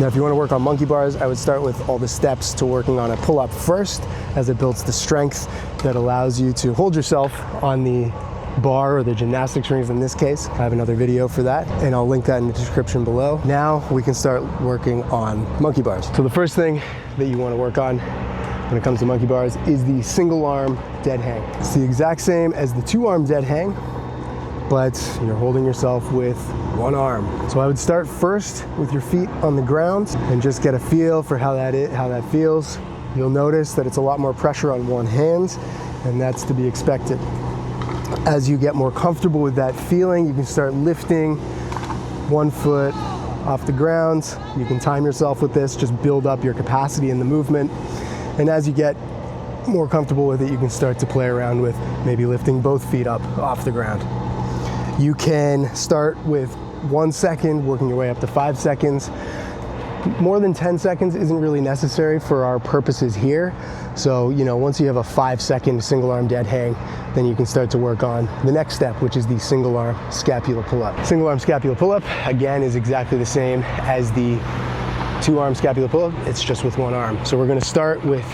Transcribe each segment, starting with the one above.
Now, if you want to work on monkey bars, I would start with all the steps to working on a pull-up first, as it builds the strength that allows you to hold yourself on the bar or the gymnastics rings in this case. I have another video for that, and I'll link that in the description below. Now we can start working on monkey bars. So the first thing that you want to work on when it comes to monkey bars is the single arm dead hang. It's the exact same as the two arm dead hang, but you're holding yourself with one arm. So I would start first with your feet on the ground and just get a feel for how that feels. You'll notice that it's a lot more pressure on one hand, and that's to be expected. As you get more comfortable with that feeling, you can start lifting one foot off the ground. You can time yourself with this, just build up your capacity in the movement. And as you get more comfortable with it, you can start to play around with maybe lifting both feet up off the ground. You can start with 1 second, working your way up to 5 seconds. More than 10 seconds isn't really necessary for our purposes here. So, once you have a 5-second single arm dead hang, then you can start to work on the next step, which is the single arm scapula pull-up. Single arm scapula pull-up, again, is exactly the same as the two arm scapula pull-up. It's just with one arm. So we're gonna start with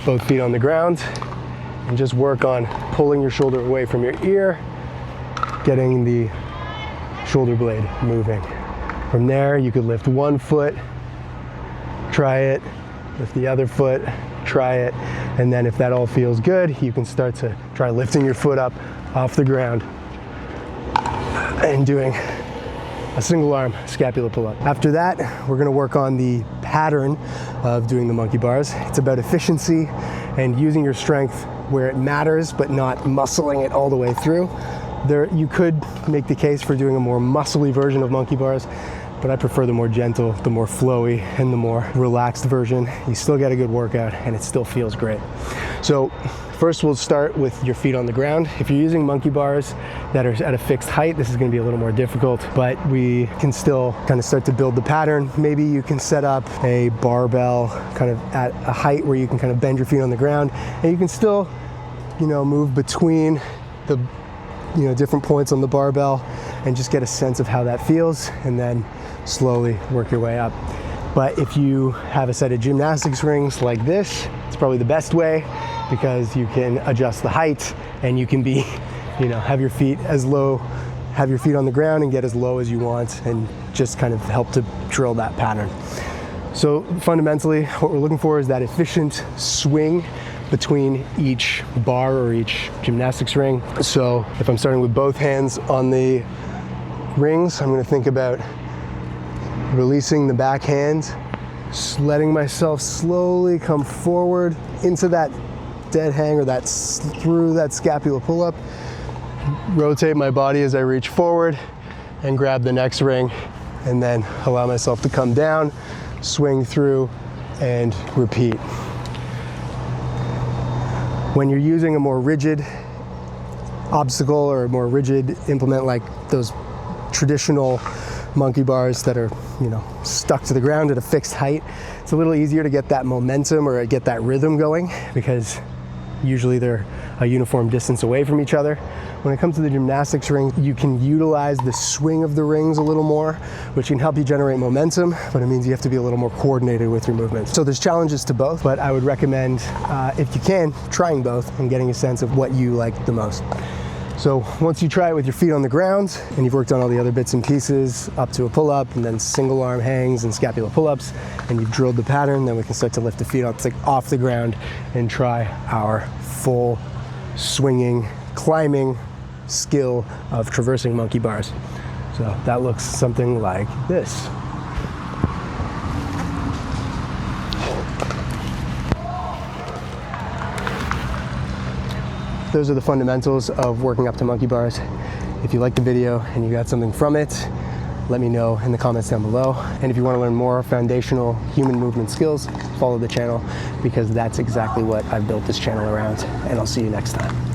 both feet on the ground and just work on pulling your shoulder away from your ear, getting the shoulder blade moving. From there, you could lift one foot, try it, lift the other foot, try it, and then if that all feels good, you can start to try lifting your foot up off the ground and doing a single arm scapula pull-up. After that, we're gonna work on the pattern of doing the monkey bars. It's about efficiency and using your strength where it matters, but not muscling it all the way through. You could make the case for doing a more muscly version of monkey bars, but I prefer the more gentle, the more flowy, and the more relaxed version. You still get a good workout and it still feels great. So first we'll start with your feet on the ground. If you're using monkey bars that are at a fixed height, this is gonna be a little more difficult, but we can still kind of start to build the pattern. Maybe you can set up a barbell kind of at a height where you can kind of bend your feet on the ground, and you can still, move between the different points on the barbell and just get a sense of how that feels, and then slowly work your way up. But if you have a set of gymnastics rings like this, it's probably the best way, because you can adjust the height and you can be, have your feet on the ground and get as low as you want, and just kind of help to drill that pattern. So fundamentally, what we're looking for is that efficient swing between each bar or each gymnastics ring. So if I'm starting with both hands on the rings, I'm going to think about releasing the back hand, letting myself slowly come forward into that dead hang, or through that scapula pull-up, rotate my body as I reach forward and grab the next ring, and then allow myself to come down, swing through, and repeat. When you're using a more rigid obstacle or a more rigid implement like those traditional monkey bars that are, stuck to the ground at a fixed height, it's a little easier to get that momentum or get that rhythm going, because usually they're a uniform distance away from each other. When it comes to the gymnastics ring, you can utilize the swing of the rings a little more, which can help you generate momentum, but it means you have to be a little more coordinated with your movements. So there's challenges to both, but I would recommend, if you can, trying both and getting a sense of what you like the most. So once you try it with your feet on the ground and you've worked on all the other bits and pieces up to a pull-up and then single arm hangs and scapula pull-ups, and you've drilled the pattern, then we can start to lift the feet off the ground and try our full swinging, climbing skill of traversing monkey bars. So that looks something like this. Those are the fundamentals of working up to monkey bars. If you liked the video and you got something from it, let me know in the comments down below. And if you want to learn more foundational human movement skills, follow the channel, because that's exactly what I've built this channel around. And I'll see you next time.